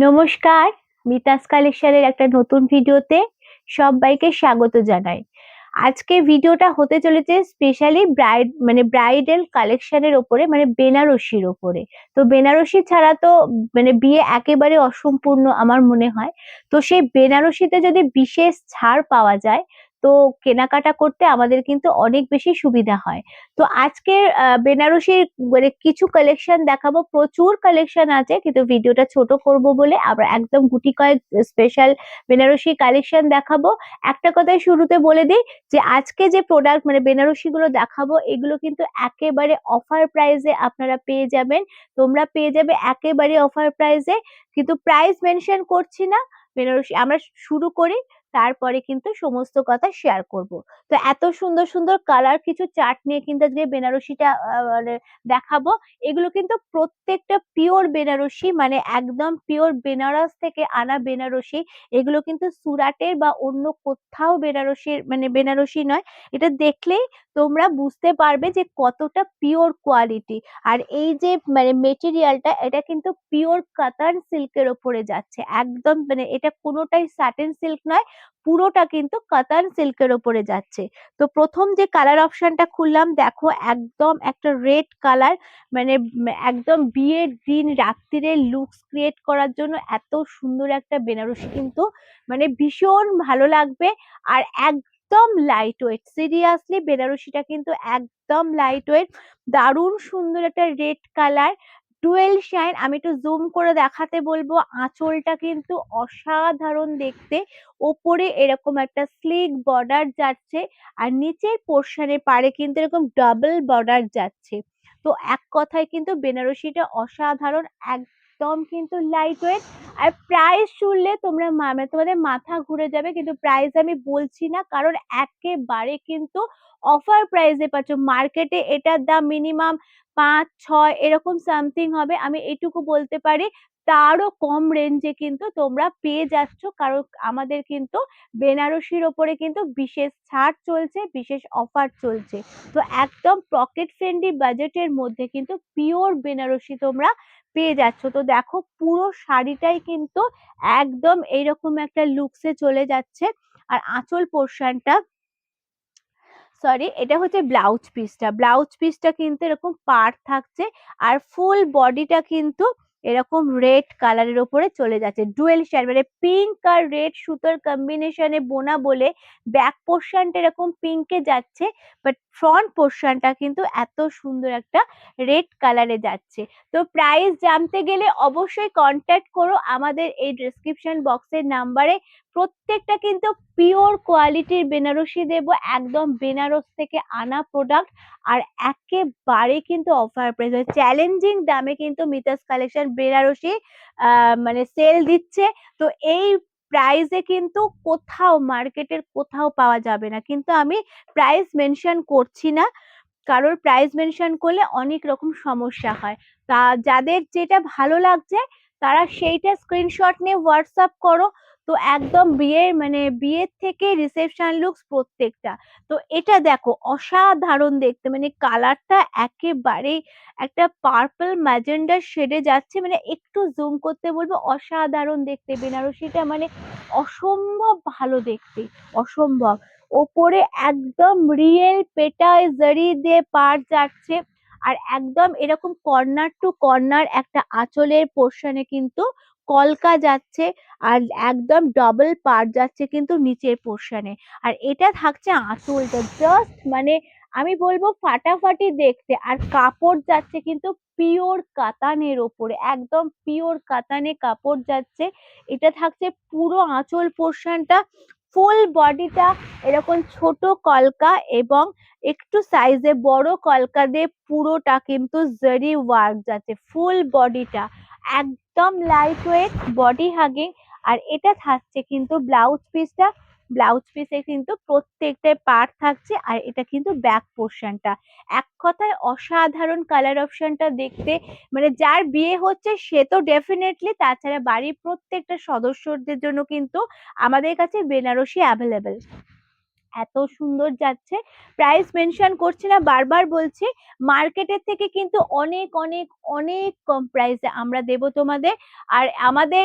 নমস্কার, মিতাস কালেকশনের একটা নতুন ভিডিওতে সবাইকে স্বাগত জানাই। আজকে ভিডিওটা হতে চলেছে স্পেশালি ব্রাইডাল কালেকশনের ওপরে, মানে বেনারসির ওপরে। তো বেনারসি ছাড়া তো বিয়ে একেবারে অসম্পূর্ণ আমার মনে হয়। তো সেই বেনারসিতে যদি বিশেষ ছাড় পাওয়া যায়, তো কেনাকাটা করতে আমাদের কিন্তু অনেক বেশি সুবিধা হয়। তো আজকের বেনারসির কিছু কালেকশন দেখাবো, প্রচুর কালেকশন আছে, কিন্তু ভিডিওটা ছোট করব বলে আমরা একদম গুটি কয়েক স্পেশাল বেনারসি কালেকশন দেখাবো। একটা কথাই শুরুতে বলে দিই যে আজকে যে প্রোডাক্ট বেনারসি গুলো দেখাবো, এগুলো কিন্তু একেবারে অফার প্রাইসে আপনারা পেয়ে যাবেন। তোমরা পেয়ে যাবে একেবারে অফার প্রাইসে, কিন্তু প্রাইস মেনশন করছি না। বেনারসি আমরা শুরু করি, তারপরে কিন্তু সমস্ত কথা শেয়ার করব। তো এত সুন্দর সুন্দর কালার কিছু চার্ট নিয়ে কিন্তু আজকে বেনারসিটা দেখাবো। এগুলো কিন্তু প্রত্যেকটা পিওর বেনারসি, মানে একদম পিওর বেনারস থেকে আনা বেনারসি। এগুলো কিন্তু সুরাটের বা অন্য কোথাও বেনারসির বেনারসি নয়। এটা দেখলেই তোমরা বুঝতে পারবে যে কতটা পিওর কোয়ালিটি। আর এই যে মেটেরিয়ালটা, এটা কিন্তু পিওর কাতান সিল্কের ওপরে যাচ্ছে একদম, এটা কোনোটাই স্যাটিন সিল্ক নয়, পুরোটা কিন্তু কাতান সিল্কের ওপরে যাচ্ছে। তো প্রথম যে কালার অপশনটা খুললাম, দেখো একদম একটা রেড কালার, একদম বিয়ের দিন রাত্রিরে লুকস ক্রিয়েট করার জন্য এত সুন্দর একটা বেনারসি কিন্তু ভীষণ ভালো লাগবে। আর একদম লাইট ওয়েট, সিরিয়াসলি বেনারসিটা কিন্তু একদম লাইট ওয়েট, দারুণ সুন্দর একটা রেড কালার, ডুয়েল শাইন। আমি একটু জুম করে দেখাতে বলবো, আঁচলটা কিন্তু অসাধারণ দেখতে। ওপরে এরকম একটা স্লিক বর্ডার যাচ্ছে, আর নিচের পোর্শনে পাড়ে কিন্তু এরকম ডাবল বর্ডার যাচ্ছে। তো এক কথায় কিন্তু বেনারসিটা অসাধারণ, একদম কিন্তু লাইট ওয়েট। আর প্রাইস শুনলে তোমাদের মাথা ঘুরে যাবে, কিন্তু প্রাইস আমি বলছি না, কারণ একেবারে কিন্তু অফার প্রাইসে পাচ্ছ। মার্কেটে এটার দাম মিনিমাম 5-6 এরকম সামথিং হবে, আমি এটুকু বলতে পারি। তারও কম রেঞ্জে কিন্তু তোমরা পেয়ে যাচ্ছ, কারণ আমাদের কিন্তু বেনারসির ওপরে কিন্তু বিশেষ ছাড় চলছে, বিশেষ অফার চলছে। তো একদম পকেট ফ্রেন্ডলি বাজেটের মধ্যে কিন্তু পিওর বেনারসি তোমরা পেয়ে যাচ্ছ। তো দেখো পুরো শাড়িটাই কিন্তু একদম এইরকম একটা লুকসে চলে যাচ্ছে। আর আঁচল পোর্শনটা, সরি, এটা হচ্ছে ব্লাউজ পিসটা কিন্তু এরকম পাড় থাকছে, আর ফুল বডিটা কিন্তু এরকম রেড কালারের ওপরে চলে যাচ্ছে, ডুয়েল শেড, পিঙ্ক আর রেড সুতোর কম্বিনেশনে বোনা বলে ব্যাক পোর্শনটা এরকম পিঙ্কে যাচ্ছে, বাট ফ্রন্ট পোর্শনটা কিন্তু এত সুন্দর একটা রেড কালারে যাচ্ছে। তো প্রাইস জানতে গেলে অবশ্যই কন্ট্যাক্ট করো আমাদের এই ডেসক্রিপশন বক্সের নাম্বারে। প্রত্যেকটা কিন্তু পিওর কোয়ালিটির বেনারসি দেবো, একদম বেনারস থেকে আনা প্রোডাক্ট, আর একেবারে কিন্তু অফার প্রাইস, চ্যালেঞ্জিং দামে কিন্তু মিতাস কালেকশন বেনারসি সেল দিচ্ছে। তো এই প্রাইসে কিন্তু কোথাও মার্কেটের কোথাও পাওয়া যাবে না, কিন্তু আমি প্রাইস মেনশন করছি না, কারোর প্রাইস মেনশন করলে অনেক রকম সমস্যা হয়। তা যাদের যেটা ভালো লাগছে তারা সেইটা স্ক্রিনশট নিয়ে হোয়াটসঅ্যাপ করো। তো একদম বিয়ের থেকে রিসেপশন লুকস প্রত্যেকটা। তো এটা দেখো অসাধারণ দেখতে, কালারটা একেবারেই একটা পার্পল ম্যাজেন্ডার শেডে যাচ্ছে, একটু জুম করতে বলবো, অসাধারণ দেখতে বেনারসিটা, অসম্ভব ভালো দেখতে, অসম্ভব। ওপরে একদম রিয়েল পেটায় জারি দিয়ে পাড় যাচ্ছে, আর একদম এরকম কর্নার টু কর্নার একটা আঁচলের পোর্শনে কিন্তু কলকা যাচ্ছে, আর একদম ডবল পাড় যাচ্ছে কিন্তু নিচের পোর্শনে। আর এটা থাকছে আঁচলটা, জাস্ট আমি বলবো ফাটাফাটি দেখতে। আর কাপড় যাচ্ছে কিন্তু পিওর কাতানের ওপরে, একদম পিওর কাতানে কাপড় যাচ্ছে। এটা থাকছে পুরো আঁচল পোর্শনটা, ফুল বডিটা এরকম ছোট কলকা, এবং একটু সাইজে বড় কলকা দিয়ে পুরোটা কিন্তু জারি ওয়ার্ক যাচ্ছে, ফুল বডিটা একদম লাইট ওয়েট, বডি হাগিং। আর এটা থাকছে কিন্তু ব্লাউজ পিসে কিন্তু প্রত্যেকটা পার্ট থাকছে, আর এটা কিন্তু ব্যাক পোর্শনটা। এক কথায় অসাধারণ কালার অপশনটা দেখতে, যার বিয়ে হচ্ছে সে তো ডেফিনেটলি, তাছাড়া বাড়ির প্রত্যেকটা সদস্যদের জন্য কিন্তু আমাদের কাছে বেনারসি অ্যাভেলেবেল। এত সুন্দর যাচ্ছে, প্রাইস মেনশন করছি না, বারবার বলছি মার্কেটের থেকে কিন্তু অনেক অনেক অনেক কম প্রাইসে আমরা দেব তোমাদের। আর আমাদের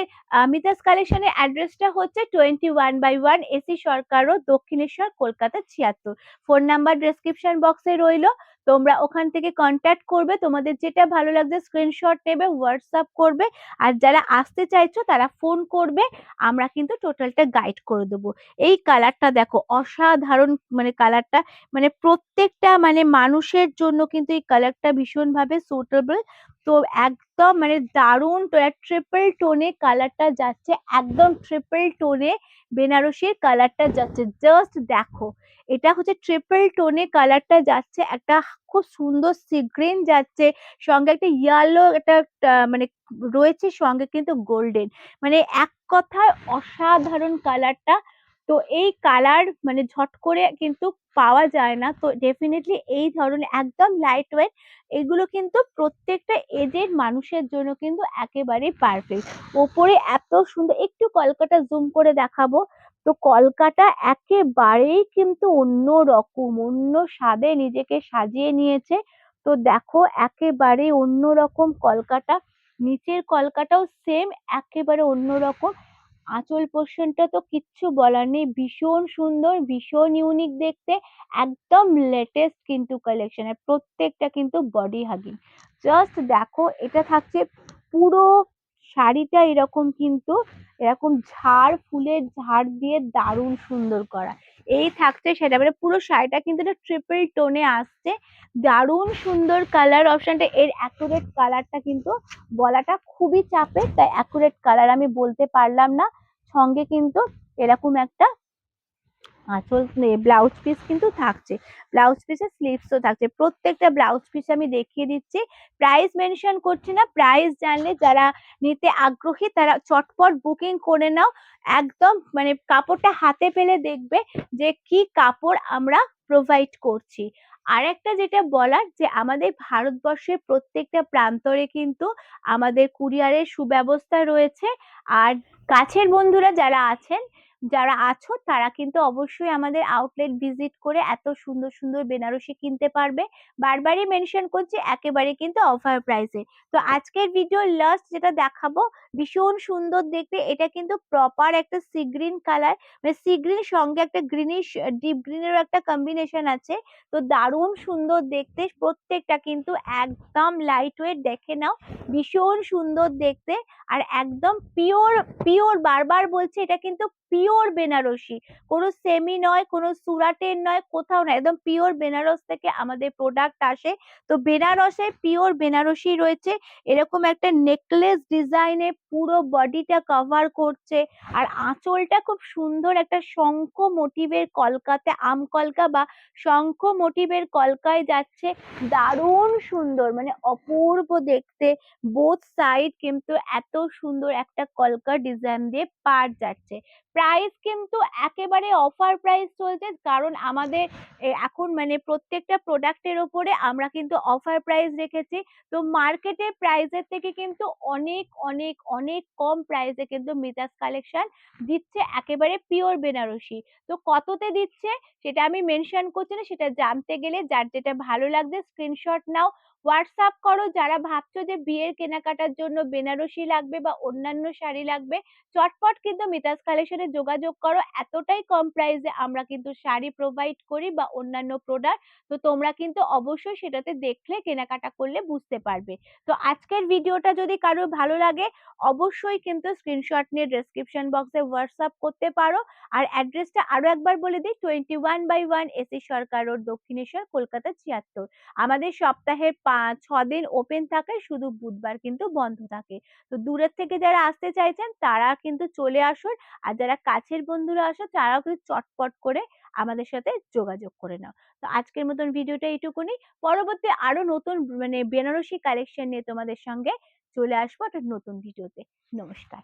মিতাস কালেকশনের অ্যাড্রেসটা হচ্ছে 21/1 AC Sarkar road, Dakshineswar, Kolkata 76। Phone number description বক্সে রইলো, তোমরা ওখান থেকে কন্ট্যাক্ট করবে, তোমাদের যেটা ভালো লাগছে স্ক্রিনশট নেবে, হোয়াটসঅ্যাপ করবে, আর যারা আসতে চাইছো তারা ফোন করবে, আমরা কিন্তু টোটালটা গাইড করে দেবো। এই কালারটা দেখো অসাধারণ, মানে কালারটা মানে প্রত্যেকটা মানে মানুষের জন্য কিন্তু এই কালারটা ভীষণভাবে সুটেবল। তো একদম মানে দারুণ ট্রিপল টোনে কালারটা যাচ্ছে, একদম ট্রিপল টোনে বেনারসির কালারটা যাচ্ছে, জাস্ট দেখো। এটা হচ্ছে ট্রিপল টোনে কালারটা যাচ্ছে, একটা খুব সুন্দর সি গ্রিন যাচ্ছে, সঙ্গে একটা ইয়েলো একটা মানে রয়েছে, সঙ্গে কিন্তু গোল্ডেন, মানে এক কথায় অসাধারণ কালারটা। তো এই কালার মানে ঝট করে কিন্তু পাওয়া যায় না, তো ডেফিনেটলি এই ধরনের একদম লাইট ওয়েট, এগুলো কিন্তু প্রত্যেকটা এজের মানুষের জন্য কিন্তু একেবারেই পারফেক্ট। ওপরে এত সুন্দর, একটু কলকাতা জুম করে দেখাবো, তো কলকাতা একেবারেই কিন্তু অন্য রকম, অন্য স্বাদে নিজেকে সাজিয়ে নিয়েছে। তো দেখো একেবারে অন্যরকম কলকাতা, নিচের কলকাতাও সেম একেবারে অন্যরকম। আঁচল পোর্শনটা তো কিচ্ছু বলার নেই, ভীষণ সুন্দর, ভীষণ ইউনিক দেখতে, একদম লেটেস্ট কিন্তু কালেকশনের, প্রত্যেকটা কিন্তু বডি হাগিং। জাস্ট দেখো, এটা থাকছে পুরো শাড়িটা এরকম কিন্তু এরকম ঝাড়, ফুলের ঝাড় দিয়ে দারুণ সুন্দর করা, এই থাকছে সেটা, মানে পুরো শাড়িটা কিন্তু এটা ট্রিপল টোনে আসছে, দারুণ সুন্দর কালার অপশনটা। এর অ্যাকুরেট কালারটা কিন্তু বলাটা খুবই চাপের, তাই অ্যাকুরেট কালার আমি বলতে পারলাম না। সঙ্গে কিন্তু এরকম একটা আঁচল ব্লাউজ পিস কিন্তু থাকছে, ব্লাউজ পিসের স্লিভসও থাকছে, প্রত্যেকটা ব্লাউজ পিস আমি দেখিয়ে দিচ্ছি। প্রাইস মেনশন করছি না, প্রাইস জানলে যারা নিতে আগ্রহী তারা চটপট বুকিং করে নাও, একদম মানে কাপড়টা হাতে পেলে দেখবে যে কি কাপড় আমরা প্রোভাইড করছি। আর একটা যেটা বলার, যে আমাদের ভারতবর্ষের প্রত্যেকটা প্রান্তরে কিন্তু আমাদের কুরিয়ারের সুব্যবস্থা রয়েছে। আর কাছের বন্ধুরা যারা আছেন, যারা আছো তারা কিন্তু অবশ্যই আমাদের আউটলেট ভিজিট করে এত সুন্দর সুন্দর বেনারসি কিনতে পারবে। বারবারই মেনশন করছি একেবারে কিন্তু অফার প্রাইসে। তো আজকের ভিডিওর লাস্ট যেটা দেখাবো, ভীষণ সুন্দর দেখতে, এটা কিন্তু প্রপার একটা সি গ্রিন কালার, মানে সি গ্রিন সঙ্গে একটা গ্রিনিশ ডিপ গ্রিনেরও একটা কম্বিনেশন আছে, তো দারুণ সুন্দর দেখতে, প্রত্যেকটা কিন্তু একদম লাইট ওয়েট, দেখে নাও ভীষণ সুন্দর দেখতে। আর একদম পিওর পিওর, বারবার বলছি এটা কিন্তু পিওর বেনারসি, কোনো সেমি নয়, কোনো সুরাটের নয়, কোথাও নয়, একদম পিওর বেনারস থেকে আমাদের প্রোডাক্ট আসে। তো বেনারসে পিওর বেনারসি রয়েছে, এরকম একটা নেকলেস ডিজাইনে পুরো বডিটা কভার করছে, আর আঁচলটা খুব সুন্দর একটা শঙ্খ মোটিভের কলকাতে আম কলকা বা শঙ্খ মোটিভের কলকায় যাচ্ছে, দারুণ সুন্দর, মানে অপূর্ব দেখতে। বোথ সাইড কিন্তু এত সুন্দর একটা কলকা ডিজাইন দিয়ে পার যাচ্ছে। প্রাইস কিন্তু একেবারে অফার প্রাইস চলছে, কারণ আমাদের এখন মানে প্রত্যেকটা প্রোডাক্টের ওপরে আমরা কিন্তু অফার প্রাইস রেখেছি। তো মার্কেটের প্রাইসের থেকে কিন্তু অনেক অনেক অনেক কম প্রাইসে কিন্তু মিতাস কালেকশন দিচ্ছে একেবারে পিওর বেনারসি। তো কততে দিচ্ছে সেটা আমি মেনশন করছি না, সেটা জানতে গেলে যার যেটা ভালো লাগবে স্ক্রিনশট নাও, হোয়াটসঅ্যাপ করো। যারা ভাবছো যে বিয়ের কেনাকাটার জন্য বেনারসি লাগবে বা অন্যান্য শাড়ি লাগবে, চটপট কিন্তু মিতাস কালেকশনে যোগাযোগ করো, এতটাই কম প্রাইসে আমরা কিন্তু শাড়ি প্রোভাইড করি বা অন্যান্য প্রোডাক্ট। তো তোমরা কিন্তু অবশ্যই সেটাতে দেখলে কেনাকাটা করলে বুঝতে পারবে। তো আজকের ভিডিওটা যদি কারো ভালো লাগে অবশ্যই কিন্তু স্ক্রিনশট নিয়ে ডেসক্রিপশন বক্সে হোয়াটসঅ্যাপ করতে পারো। আর অ্যাড্রেসটা আরো একবার বলে দিই, 21/1 এসি সরকার রোড, দক্ষিণেশ্বর, কলকাতা 76। আমাদের সপ্তাহের 6 দিন ওপেন থাকে, শুধু বুধবার কিন্তু বন্ধ থাকে। তো দূরের থেকে যারা আসতে চাইছেন তারা কিন্তু চলে আসুন, আর যারা কাছের বন্ধুরা আসো তারাও কিন্তু চটপট করে আমাদের সাথে যোগাযোগ করে নাও। তো আজকের মতন ভিডিওটা এইটুকুনি, পরবর্তী আরো নতুন মানে বেনারসি কালেকশন নিয়ে তোমাদের সঙ্গে চলে আসবো একটা নতুন ভিডিওতে। নমস্কার।